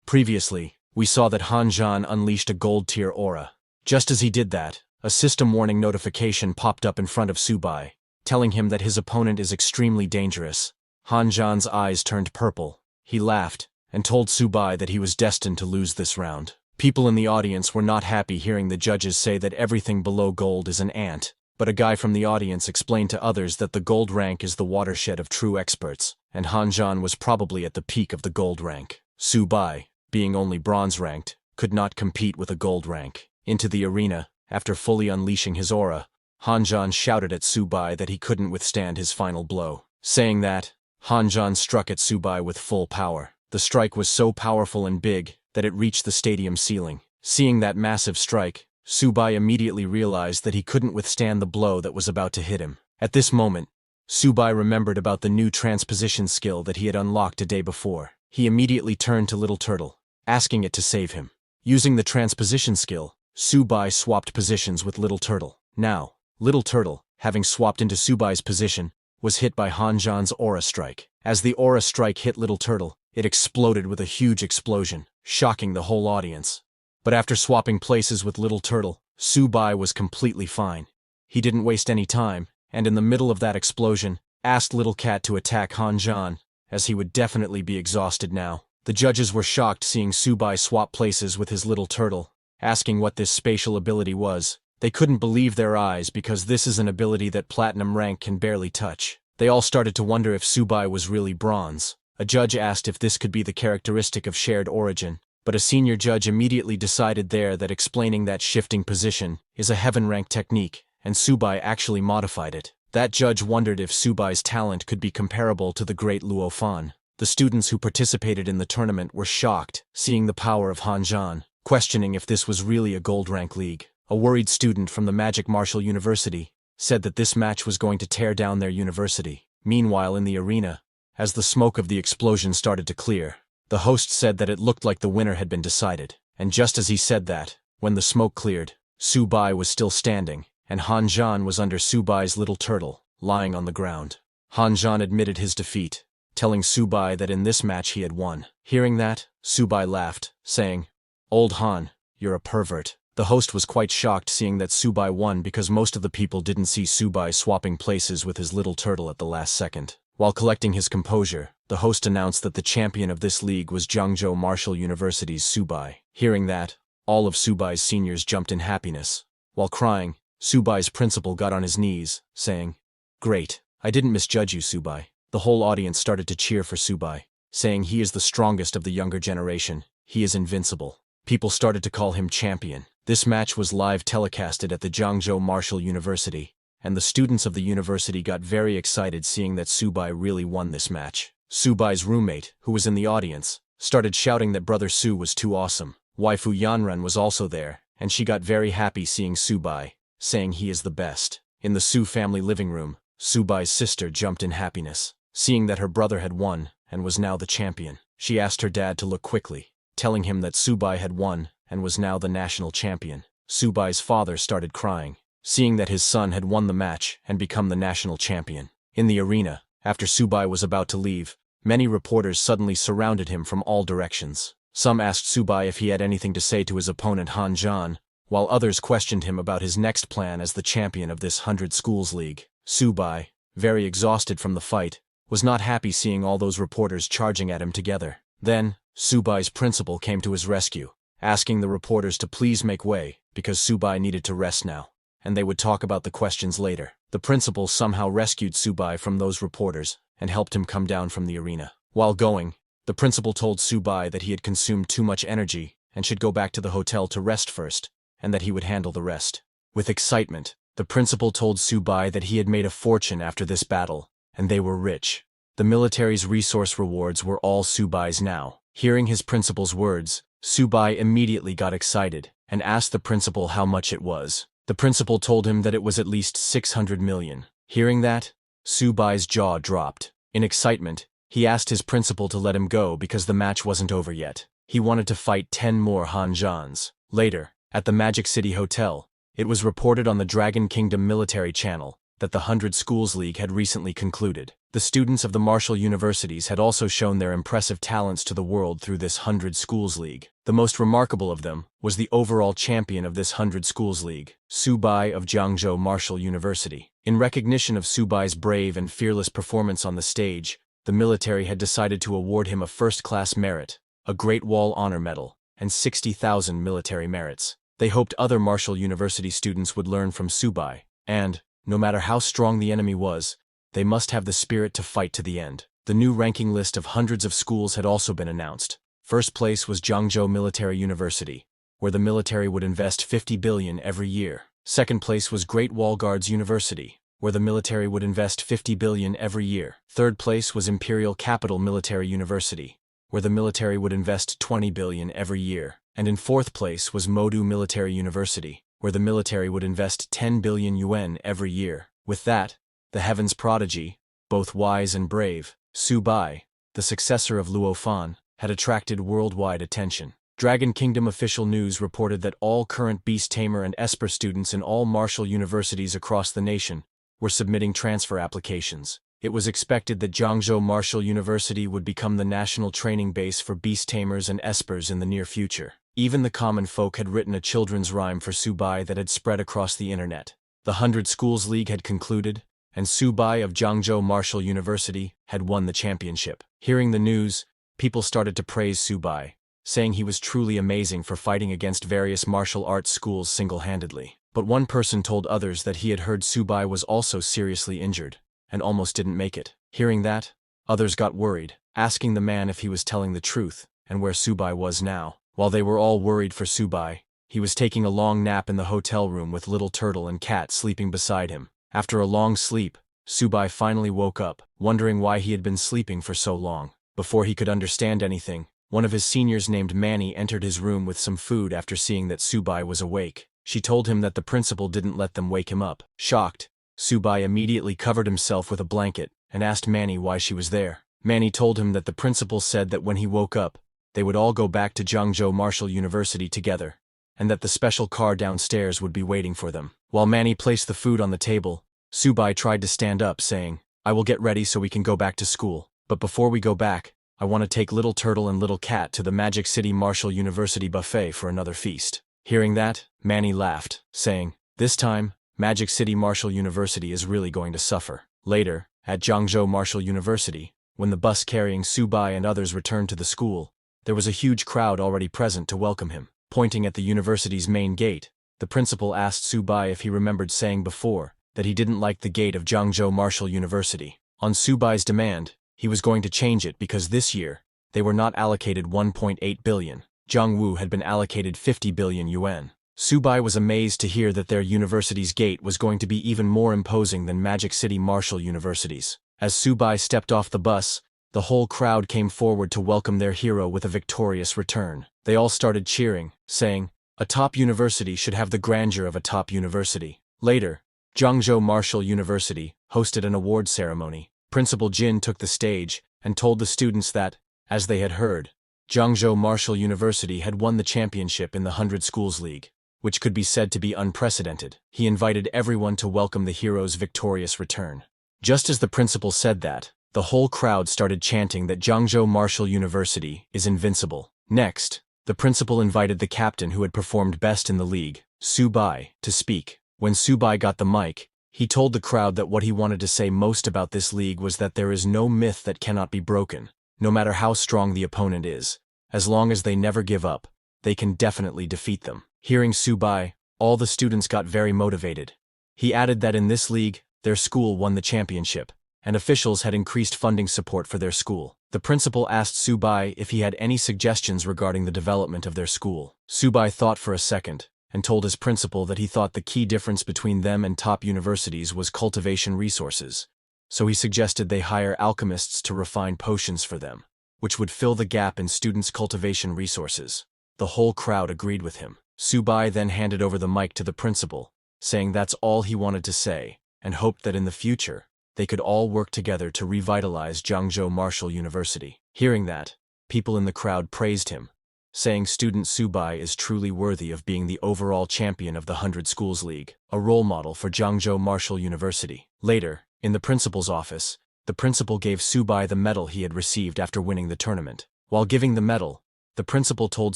Previously, we saw that Hanjan unleashed a gold-tier aura. Just as he did that, a system warning notification popped up in front of Subai, telling him that his opponent is extremely dangerous. Hanjan's eyes turned purple. He laughed, and told Subai that he was destined to lose this round. People in the audience were not happy hearing the judges say that everything below gold is an ant, but a guy from the audience explained to others that the gold rank is the watershed of true experts, and Hanjan was probably at the peak of the gold rank. Subai, being only bronze ranked, could not compete with a gold rank. Into the arena, after fully unleashing his aura, Hanjan shouted at Subai that he couldn't withstand his final blow. Saying that, Hanjan struck at Subai with full power. The strike was so powerful and big that it reached the stadium ceiling. Seeing that massive strike, Subai immediately realized that he couldn't withstand the blow that was about to hit him. At this moment, Subai remembered about the new transposition skill that he had unlocked a day before. He immediately turned to Little Turtle, asking it to save him. Using the transposition skill, Subai swapped positions with Little Turtle. Now, Little Turtle, having swapped into Subai's position, was hit by Hanjan's aura strike. As the aura strike hit Little Turtle, it exploded with a huge explosion, shocking the whole audience. But after swapping places with Little Turtle, Subai was completely fine. He didn't waste any time, and in the middle of that explosion, asked Little Cat to attack Hanjan, as he would definitely be exhausted now. The judges were shocked seeing Subai swap places with his Little Turtle, asking what this spatial ability was. They couldn't believe their eyes because this is an ability that Platinum rank can barely touch. They all started to wonder if Subai was really bronze. A judge asked if this could be the characteristic of shared origin, but a senior judge immediately decided there that explaining that shifting position is a heaven rank technique, and Subai actually modified it. That judge wondered if Subai's talent could be comparable to the great Luo Fan. The students who participated in the tournament were shocked, seeing the power of Hanjan, questioning if this was really a gold rank league. A worried student from the Magic Martial University said that this match was going to tear down their university. Meanwhile in the arena, as the smoke of the explosion started to clear, the host said that it looked like the winner had been decided. And just as he said that, when the smoke cleared, Subai was still standing, and Hanjan was under Subai's Little Turtle, lying on the ground. Hanjan admitted his defeat, telling Subai that in this match he had won. Hearing that, Subai laughed, saying, "Old Han, you're a pervert." The host was quite shocked seeing that Subai won because most of the people didn't see Subai swapping places with his Little Turtle at the last second. While collecting his composure, the host announced that the champion of this league was Jiangzhou Martial University's Subai. Hearing that, all of Subai's seniors jumped in happiness. While crying, Subai's principal got on his knees, saying, "Great, I didn't misjudge you, Subai." The whole audience started to cheer for Subai, saying he is the strongest of the younger generation, he is invincible. People started to call him champion. This match was live telecasted at the Jiangzhou Martial University, and the students of the university got very excited seeing that Subai really won this match. Subai's roommate, who was in the audience, started shouting that Brother Su was too awesome. Waifu Yanran was also there, and she got very happy seeing Subai, saying he is the best. In the Su family living room, Subai's sister jumped in happiness, seeing that her brother had won and was now the champion. She asked her dad to look quickly, telling him that Subai had won and was now the national champion. Subai's father started crying, seeing that his son had won the match and become the national champion. In the arena, after Subai was about to leave, many reporters suddenly surrounded him from all directions. Some asked Subai if he had anything to say to his opponent Hanjan, while others questioned him about his next plan as the champion of this 100 Schools League. Subai, very exhausted from the fight, was not happy seeing all those reporters charging at him together. Then, Subai's principal came to his rescue, asking the reporters to please make way, because Subai needed to rest now, and they would talk about the questions later. The principal somehow rescued Subai from those reporters and helped him come down from the arena. While going, the principal told Subai that he had consumed too much energy and should go back to the hotel to rest first, and that he would handle the rest. With excitement, the principal told Subai that he had made a fortune after this battle, and they were rich. The military's resource rewards were all Subai's now. Hearing his principal's words, Subai immediately got excited and asked the principal how much it was. The principal told him that it was at least 600 million. Hearing that, Subai's jaw dropped. In excitement, he asked his principal to let him go because the match wasn't over yet. He wanted to fight 10 more Hanjans. Later, at the Magic City Hotel, it was reported on the Dragon Kingdom military channel that the 100 Schools League had recently concluded. The students of the martial universities had also shown their impressive talents to the world through this 100 Schools League. The most remarkable of them was the overall champion of this 100 Schools League, Sububai of Jiangzhou Martial University. In recognition of Subai's brave and fearless performance on the stage, the military had decided to award him a first-class merit, a Great Wall Honor Medal, and 60,000 military merits. They hoped other martial university students would learn from Subai, and, no matter how strong the enemy was, they must have the spirit to fight to the end. The new ranking list of hundreds of schools had also been announced. First place was Jiangzhou Military University, where the military would invest 50 billion every year. Second place was Great Wall Guards University, where the military would invest 50 billion every year. Third place was Imperial Capital Military University, where the military would invest 20 billion every year. And in fourth place was Modu Military University, where the military would invest 10 billion yuan every year. With that, the Heaven's prodigy, both wise and brave, Subai, the successor of Luo Fan, had attracted worldwide attention. Dragon Kingdom official news reported that all current Beast Tamer and Esper students in all martial universities across the nation were submitting transfer applications. It was expected that Jiangzhou Martial University would become the national training base for Beast Tamers and Espers in the near future. Even the common folk had written a children's rhyme for Subai that had spread across the internet. The 100 Schools League had concluded, and Subai of Jiangzhou Martial University had won the championship. Hearing the news, people started to praise Subai, saying he was truly amazing for fighting against various martial arts schools single-handedly. But one person told others that he had heard Subai was also seriously injured, and almost didn't make it. Hearing that, others got worried, asking the man if he was telling the truth, and where Subai was now. While they were all worried for Subai, he was taking a long nap in the hotel room with Little Turtle and Cat sleeping beside him. After a long sleep, Subai finally woke up, wondering why he had been sleeping for so long. Before he could understand anything, one of his seniors named Manny entered his room with some food after seeing that Subai was awake. She told him that the principal didn't let them wake him up. Shocked, Subai immediately covered himself with a blanket and asked Manny why she was there. Manny told him that the principal said that when he woke up, they would all go back to Jiangzhou Martial University together, and that the special car downstairs would be waiting for them. While Manny placed the food on the table, Subai tried to stand up, saying, "I will get ready so we can go back to school. But before we go back, I want to take Little Turtle and Little Cat to the Magic City Martial University buffet for another feast." Hearing that, Manny laughed, saying, "This time, Magic City Martial University is really going to suffer." Later, at Jiangzhou Martial University, when the bus carrying Subai and others returned to the school, there was a huge crowd already present to welcome him. Pointing at the university's main gate, the principal asked Subai if he remembered saying before that he didn't like the gate of Jiangzhou Martial University. On Subai's demand, he was going to change it because this year, they were not allocated 1.8 billion. Jiangwu had been allocated 50 billion yuan. Subai was amazed to hear that their university's gate was going to be even more imposing than Magic City Martial Universities. As Subai stepped off the bus, the whole crowd came forward to welcome their hero with a victorious return. They all started cheering, saying, "A top university should have the grandeur of a top university." Later, Jiangzhou Martial University hosted an award ceremony. Principal Jin took the stage and told the students that, as they had heard, Jiangzhou Martial University had won the championship in the 100 Schools League, which could be said to be unprecedented. He invited everyone to welcome the hero's victorious return. Just as the principal said that, the whole crowd started chanting that Jiangzhou Martial University is invincible. Next, the principal invited the captain who had performed best in the league, Subai, to speak. When Subai got the mic, he told the crowd that what he wanted to say most about this league was that there is no myth that cannot be broken, no matter how strong the opponent is. As long as they never give up, they can definitely defeat them. Hearing Subai, all the students got very motivated. He added that in this league, their school won the championship, and officials had increased funding support for their school. The principal asked Subai if he had any suggestions regarding the development of their school. Subai thought for a second, and told his principal that he thought the key difference between them and top universities was cultivation resources, so he suggested they hire alchemists to refine potions for them, which would fill the gap in students' cultivation resources. The whole crowd agreed with him. Subai then handed over the mic to the principal, saying that's all he wanted to say, and hoped that in the future, they could all work together to revitalize Jiangzhou Martial University. Hearing that, people in the crowd praised him, saying student Subai is truly worthy of being the overall champion of the 100 Schools League, a role model for Jiangzhou Martial University. Later, in the principal's office, the principal gave Subai the medal he had received after winning the tournament. While giving the medal, the principal told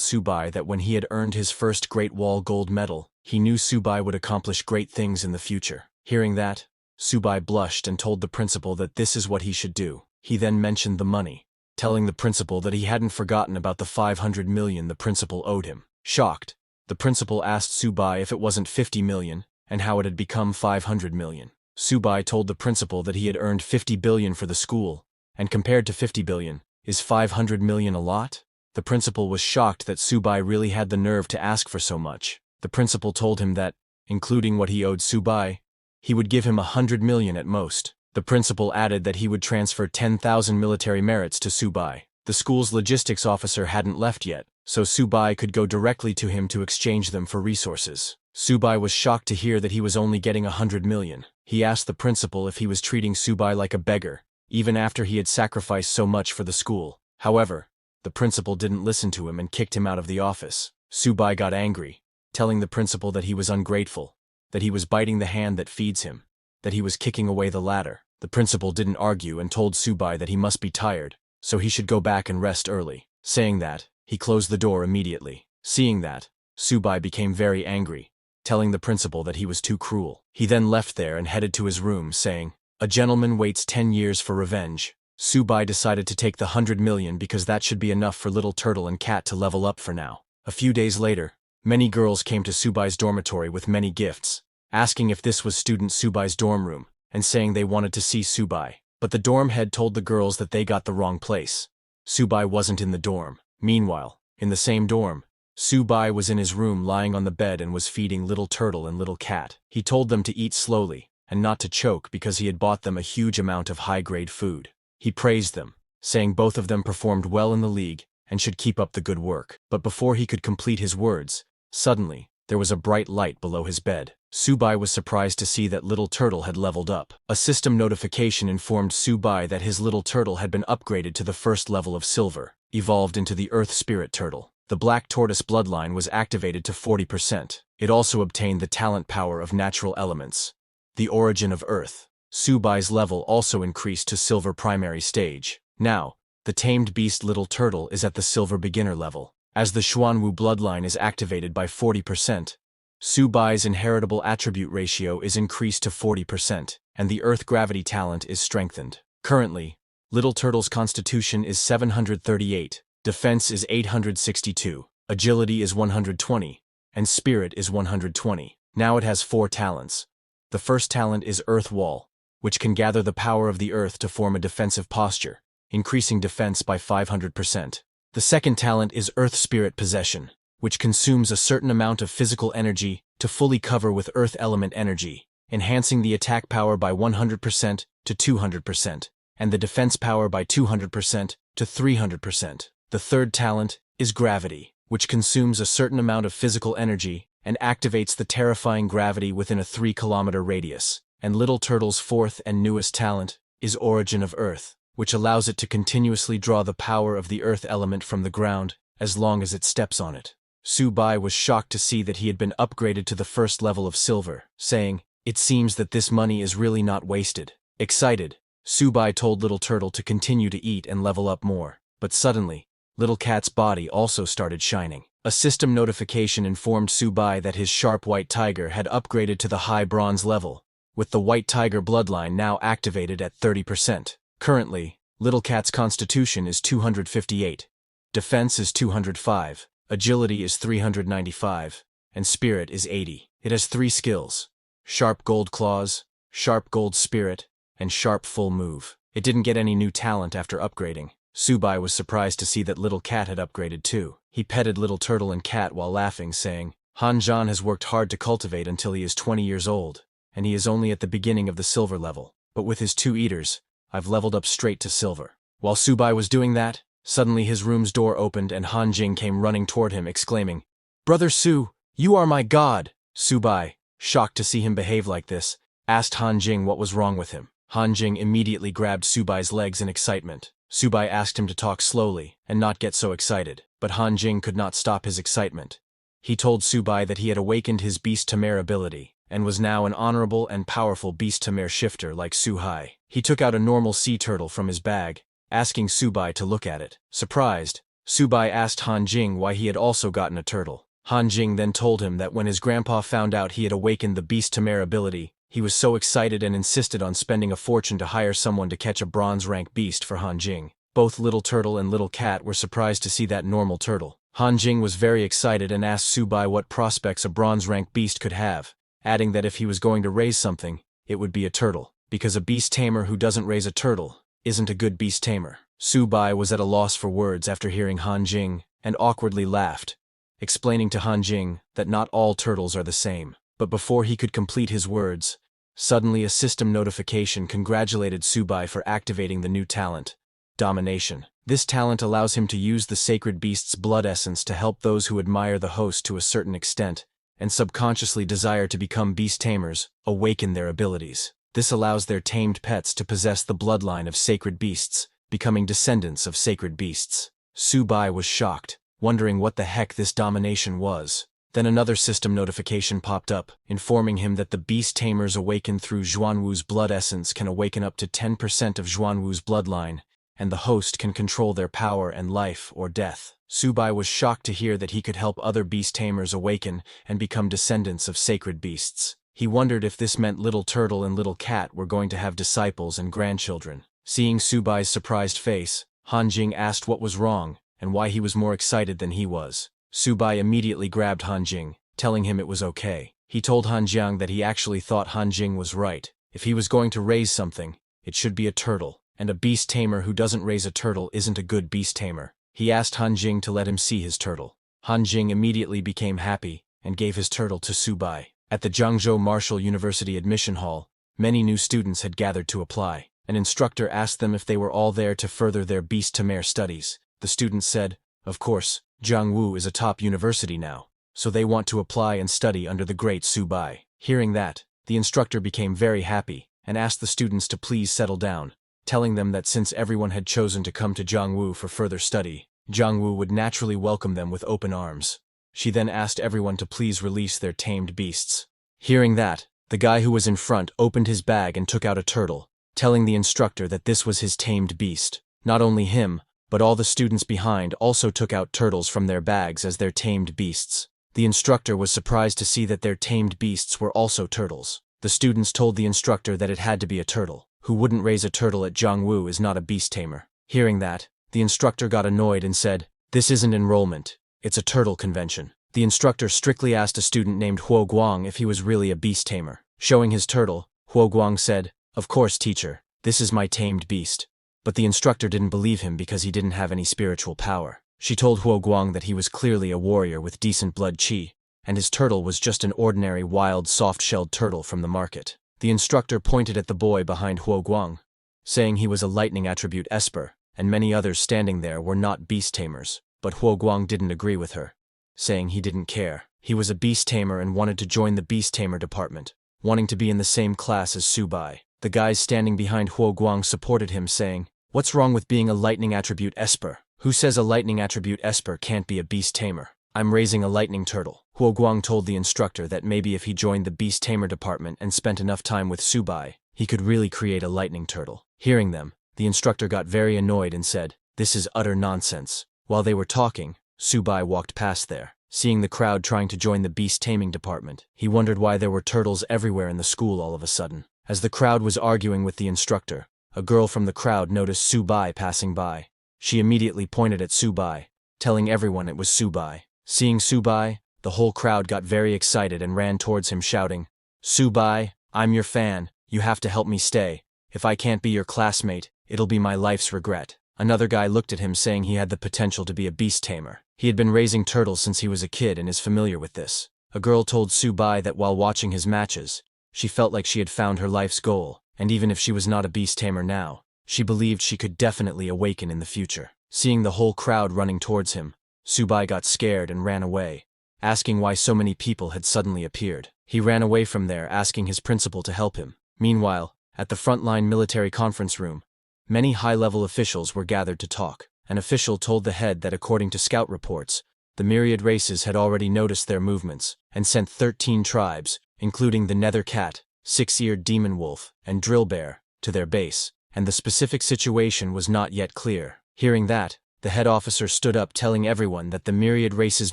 Subai that when he had earned his first Great Wall gold medal, he knew Subai would accomplish great things in the future. Hearing that, Subai blushed and told the principal that this is what he should do. He then mentioned the money, telling the principal that he hadn't forgotten about the 500 million the principal owed him. Shocked, the principal asked Subai if it wasn't 50 million, and how it had become 500 million. Subai told the principal that he had earned 50 billion for the school, and compared to 50 billion, is 500 million a lot? The principal was shocked that Subai really had the nerve to ask for so much. The principal told him that, including what he owed Subai, he would give him 100 million at most. The principal added that he would transfer 10,000 military merits to Subai. The school's logistics officer hadn't left yet, so Subai could go directly to him to exchange them for resources. Subai was shocked to hear that he was only getting 100 million. He asked the principal if he was treating Subai like a beggar, even after he had sacrificed so much for the school. However, the principal didn't listen to him and kicked him out of the office. Subai got angry, telling the principal that he was ungrateful, that he was biting the hand that feeds him, that he was kicking away the ladder. The principal didn't argue and told Subai that he must be tired, so he should go back and rest early. Saying that, he closed the door immediately. Seeing that, Subai became very angry, telling the principal that he was too cruel. He then left there and headed to his room, saying, "A gentleman waits 10 years for revenge." Subai decided to take the 100 million because that should be enough for Little Turtle and Cat to level up for now. A few days later, many girls came to Subai's dormitory with many gifts, asking if this was student Subai's dorm room, and saying they wanted to see Subai. But the dorm head told the girls that they got the wrong place. Subai wasn't in the dorm. Meanwhile, in the same dorm, Subai was in his room lying on the bed and was feeding Little Turtle and Little Cat. He told them to eat slowly, and not to choke because he had bought them a huge amount of high-grade food. He praised them, saying both of them performed well in the league and should keep up the good work. But before he could complete his words, suddenly, there was a bright light below his bed. Subai was surprised to see that Little Turtle had leveled up. A system notification informed Subai that his Little Turtle had been upgraded to the first level of Silver, evolved into the Earth Spirit Turtle. The Black Tortoise bloodline was activated to 40%. It also obtained the talent power of natural elements, the origin of Earth. Subai's level also increased to Silver Primary Stage. Now, the tamed beast Little Turtle is at the Silver Beginner level. As the Xuanwu bloodline is activated by 40%, Subai's inheritable attribute ratio is increased to 40%, and the Earth Gravity talent is strengthened. Currently, Little Turtle's constitution is 738, defense is 862, agility is 120, and spirit is 120. Now it has 4 talents. The first talent is Earth Wall, which can gather the power of the earth to form a defensive posture, increasing defense by 500%. The second talent is Earth Spirit Possession, which consumes a certain amount of physical energy to fully cover with Earth Element energy, enhancing the attack power by 100% to 200%, and the defense power by 200% to 300%. The third talent is Gravity, which consumes a certain amount of physical energy and activates the terrifying gravity within a 3-kilometer radius. And Little Turtle's fourth and newest talent is Origin of Earth, which allows it to continuously draw the power of the earth element from the ground as long as it steps on it. Subai was shocked to see that he had been upgraded to the first level of Silver, saying, "It seems that this money is really not wasted." Excited, Subai told Little Turtle to continue to eat and level up more. But suddenly, Little Cat's body also started shining. A system notification informed Subai that his sharp white tiger had upgraded to the high bronze level, with the White Tiger bloodline now activated at 30%. Currently, Little Cat's constitution is 258, defense is 205, agility is 395, and spirit is 80. It has 3 skills: Sharp Gold Claws, Sharp Gold Spirit, and Sharp Full Move. It didn't get any new talent after upgrading. Subai was surprised to see that Little Cat had upgraded too. He petted Little Turtle and Cat while laughing, saying, "Hanjan has worked hard to cultivate until he is 20 years old. And he is only at the beginning of the Silver level. But with his 2 eaters, I've leveled up straight to Silver." While Subai was doing that, suddenly his room's door opened and Han Jing came running toward him, exclaiming, "Brother Su, you are my god!" Subai, shocked to see him behave like this, asked Han Jing what was wrong with him. Han Jing immediately grabbed Subai's legs in excitement. Subai asked him to talk slowly and not get so excited, but Han Jing could not stop his excitement. He told Subai that he had awakened his beast Tamer ability, and was now an honorable and powerful beast Tamer shifter like Suhai. He took out a normal sea turtle from his bag, asking Subai to look at it. Surprised, Subai asked Han Jing why he had also gotten a turtle. Han Jing then told him that when his grandpa found out he had awakened the beast Tamer ability, he was so excited and insisted on spending a fortune to hire someone to catch a bronze rank beast for Han Jing. Both Little Turtle and Little Cat were surprised to see that normal turtle. Han Jing was very excited and asked Subai what prospects a bronze rank beast could have, adding that if he was going to raise something, it would be a turtle, because a beast tamer who doesn't raise a turtle isn't a good beast tamer. Subai was at a loss for words after hearing Han Jing, and awkwardly laughed, explaining to Han Jing that not all turtles are the same. But before he could complete his words, suddenly a system notification congratulated Subai for activating the new talent, Domination. This talent allows him to use the sacred beast's blood essence to help those who admire the host to a certain extent, and subconsciously desire to become beast tamers, awaken their abilities. This allows their tamed pets to possess the bloodline of sacred beasts, becoming descendants of sacred beasts. Subai was shocked, wondering what the heck this domination was. Then another system notification popped up, informing him that the beast tamers awakened through Xuanwu's blood essence can awaken up to 10% of Xuanwu's bloodline, and the host can control their power and life or death. Subai was shocked to hear that he could help other beast tamers awaken and become descendants of sacred beasts. He wondered if this meant Little Turtle and Little Cat were going to have disciples and grandchildren. Seeing Subai's surprised face, Han Jing asked what was wrong and why he was more excited than he was. Subai immediately grabbed Han Jing, telling him it was okay. He told Han Jiang that he actually thought Han Jing was right. If he was going to raise something, it should be a turtle, and a beast tamer who doesn't raise a turtle isn't a good beast tamer. He asked Han Jing to let him see his turtle. Han Jing immediately became happy and gave his turtle to Subai. At the Zhangzhou Martial University admission hall, many new students had gathered to apply. An instructor asked them if they were all there to further their beast tamer studies. The students said, "Of course, Jiangwu is a top university now, so they want to apply and study under the great Subai." Hearing that, the instructor became very happy and asked the students to please settle down, telling them that since everyone had chosen to come to Jiangwu for further study, Jiangwu would naturally welcome them with open arms. She then asked everyone to please release their tamed beasts. Hearing that, the guy who was in front opened his bag and took out a turtle, telling the instructor that this was his tamed beast. Not only him, but all the students behind also took out turtles from their bags as their tamed beasts. The instructor was surprised to see that their tamed beasts were also turtles. The students told the instructor that it had to be a turtle. Who wouldn't raise a turtle at Jiangwu is not a beast tamer. Hearing that, the instructor got annoyed and said, "This isn't enrollment, it's a turtle convention." The instructor strictly asked a student named Huo Guang if he was really a beast tamer. Showing his turtle, Huo Guang said, "Of course, teacher, this is my tamed beast." But the instructor didn't believe him because he didn't have any spiritual power. She told Huo Guang that he was clearly a warrior with decent blood qi, and his turtle was just an ordinary wild soft-shelled turtle from the market. The instructor pointed at the boy behind Huo Guang, saying he was a lightning attribute esper, and many others standing there were not beast tamers. But Huo Guang didn't agree with her, saying he didn't care. He was a beast tamer and wanted to join the beast tamer department, wanting to be in the same class as Subai. The guys standing behind Huo Guang supported him, saying, "What's wrong with being a lightning attribute esper? Who says a lightning attribute esper can't be a beast tamer? I'm raising a lightning turtle." Huo Guang told the instructor that maybe if he joined the beast tamer department and spent enough time with Subai, he could really create a lightning turtle. Hearing them, the instructor got very annoyed and said, "This is utter nonsense." While they were talking, Subai walked past there. Seeing the crowd trying to join the beast taming department, he wondered why there were turtles everywhere in the school all of a sudden. As the crowd was arguing with the instructor, a girl from the crowd noticed Subai passing by. She immediately pointed at Subai, telling everyone it was Subai. Seeing Subai, the whole crowd got very excited and ran towards him shouting, "Subai, I'm your fan, you have to help me stay. If I can't be your classmate, it'll be my life's regret." Another guy looked at him saying he had the potential to be a beast tamer. He had been raising turtles since he was a kid and is familiar with this. A girl told Subai that while watching his matches, she felt like she had found her life's goal, and even if she was not a beast tamer now, she believed she could definitely awaken in the future. Seeing the whole crowd running towards him, Subai got scared and ran away, asking why so many people had suddenly appeared. He ran away from there asking his principal to help him. Meanwhile, at the frontline military conference room, many high-level officials were gathered to talk. An official told the head that according to scout reports, the myriad races had already noticed their movements and sent 13 tribes, including the nether cat, six-eared demon wolf, and drill bear, to their base, and the specific situation was not yet clear. Hearing that, the head officer stood up telling everyone that the myriad race's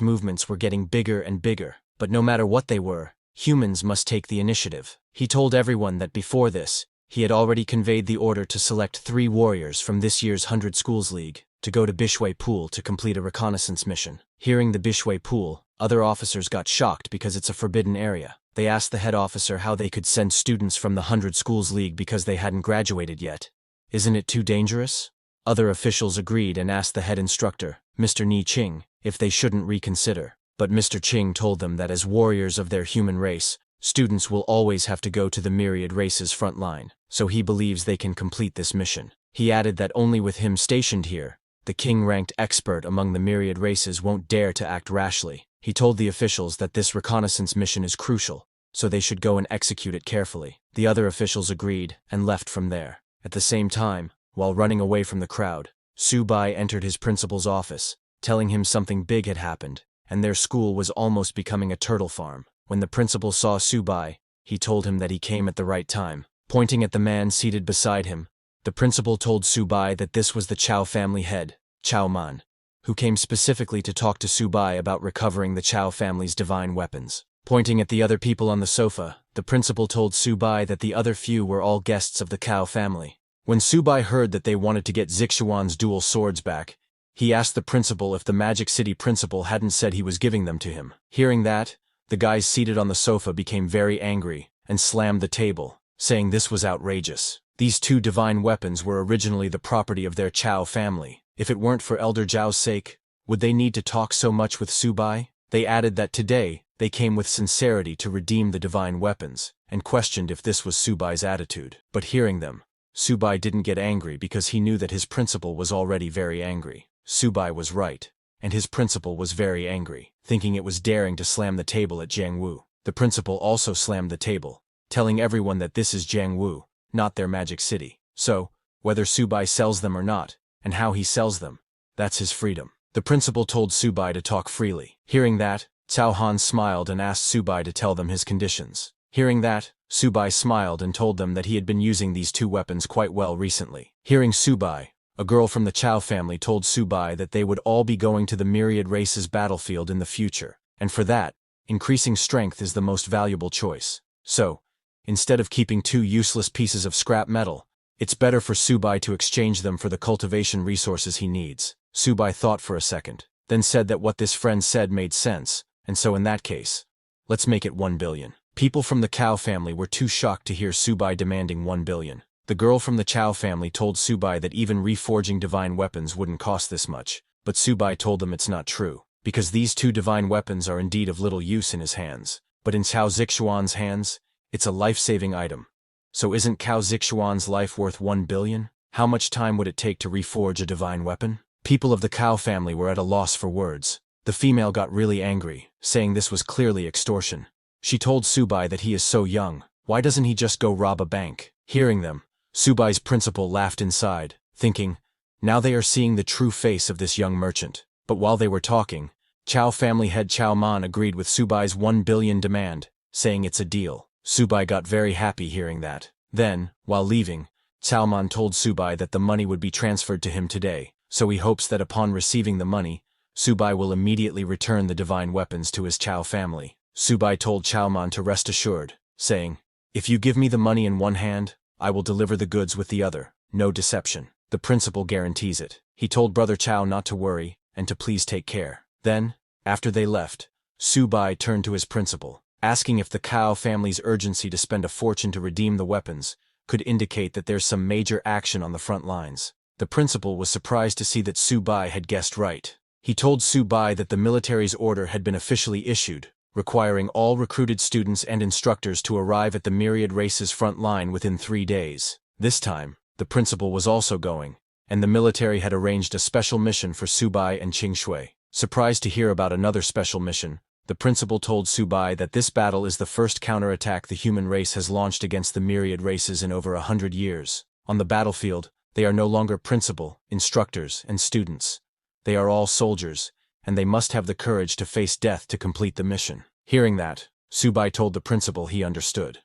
movements were getting bigger and bigger, but no matter what they were, humans must take the initiative. He told everyone that before this, he had already conveyed the order to select 3 warriors from this year's 100 Schools League to go to Bishwe Pool to complete a reconnaissance mission. Hearing the Bishwe Pool, other officers got shocked because it's a forbidden area. They asked the head officer how they could send students from the 100 Schools League because they hadn't graduated yet. Isn't it too dangerous? Other officials agreed and asked the head instructor, Mr. Ni Ching, if they shouldn't reconsider. But Mr. Ching told them that as warriors of their human race, students will always have to go to the myriad race's front line, so he believes they can complete this mission. He added that only with him stationed here, the king-ranked expert among the myriad races won't dare to act rashly. He told the officials that this reconnaissance mission is crucial, so they should go and execute it carefully. The other officials agreed and left from there. At the same time, while running away from the crowd, Sububai entered his principal's office, telling him something big had happened, and their school was almost becoming a turtle farm. When the principal saw Sububai, he told him that he came at the right time. Pointing at the man seated beside him, the principal told Sububai that this was the Chao family head, Chao Man, who came specifically to talk to Sububai about recovering the Chao family's divine weapons. Pointing at the other people on the sofa, the principal told Sububai that the other few were all guests of the Chao family. When Sububai heard that they wanted to get Zixuan's dual swords back, he asked the principal if the Magic City principal hadn't said he was giving them to him. Hearing that, the guys seated on the sofa became very angry and slammed the table, saying this was outrageous. These 2 divine weapons were originally the property of their Chao family. If it weren't for Elder Zhao's sake, would they need to talk so much with Sububai? They added that today, they came with sincerity to redeem the divine weapons, and questioned if this was Subai's attitude. But hearing them, Sububai didn't get angry because he knew that his principal was already very angry. Sububai was right, and his principal was very angry, thinking it was daring to slam the table at Jiang Wu. The principal also slammed the table, telling everyone that this is Jiang Wu, not their Magic City. So, whether Sububai sells them or not, and how he sells them, that's his freedom. The principal told Sububai to talk freely. Hearing that, Cao Han smiled and asked Sububai to tell them his conditions. Hearing that, Sububai smiled and told them that he had been using these 2 weapons quite well recently. Hearing Sububai, a girl from the Chao family told Sububai that they would all be going to the myriad race's battlefield in the future, and for that, increasing strength is the most valuable choice. So, instead of keeping 2 useless pieces of scrap metal, it's better for Sububai to exchange them for the cultivation resources he needs. Sububai thought for a second, then said that what this friend said made sense, and so in that case, let's make it 1 billion. People from the Cao family were too shocked to hear Sububai demanding 1 billion. The girl from the Chao family told Sububai that even reforging divine weapons wouldn't cost this much, but Sububai told them it's not true, because these 2 divine weapons are indeed of little use in his hands, but in Cao Zixuan's hands, it's a life-saving item. So isn't Cao Zixuan's life worth 1 billion? How much time would it take to reforge a divine weapon? People of the Cao family were at a loss for words. The female got really angry, saying this was clearly extortion. She told Sububai that he is so young, why doesn't he just go rob a bank? Hearing them, Subai's principal laughed inside, thinking, now they are seeing the true face of this young merchant. But while they were talking, Chao family head Chao Man agreed with Subai's 1 billion demand, saying it's a deal. Sububai got very happy hearing that. Then, while leaving, Chao Man told Sububai that the money would be transferred to him today, so he hopes that upon receiving the money, Sububai will immediately return the divine weapons to his Chao family. Sububai told Chao Man to rest assured, saying, if you give me the money in one hand, I will deliver the goods with the other, no deception. The principal guarantees it. He told Brother Chao not to worry, and to please take care. Then, after they left, Sububai turned to his principal, asking if the Cao family's urgency to spend a fortune to redeem the weapons could indicate that there's some major action on the front lines. The principal was surprised to see that Sububai had guessed right. He told Sububai that the military's order had been officially issued, requiring all recruited students and instructors to arrive at the myriad race's front line within 3 days. This time, the principal was also going, and the military had arranged a special mission for Sububai and Qingshui. Surprised to hear about another special mission, the principal told Sububai that this battle is the first counterattack the human race has launched against the myriad races in over 100 years. On the battlefield, they are no longer principal, instructors, and students. They are all soldiers, and they must have the courage to face death to complete the mission. Hearing that, Subai told the principal he understood.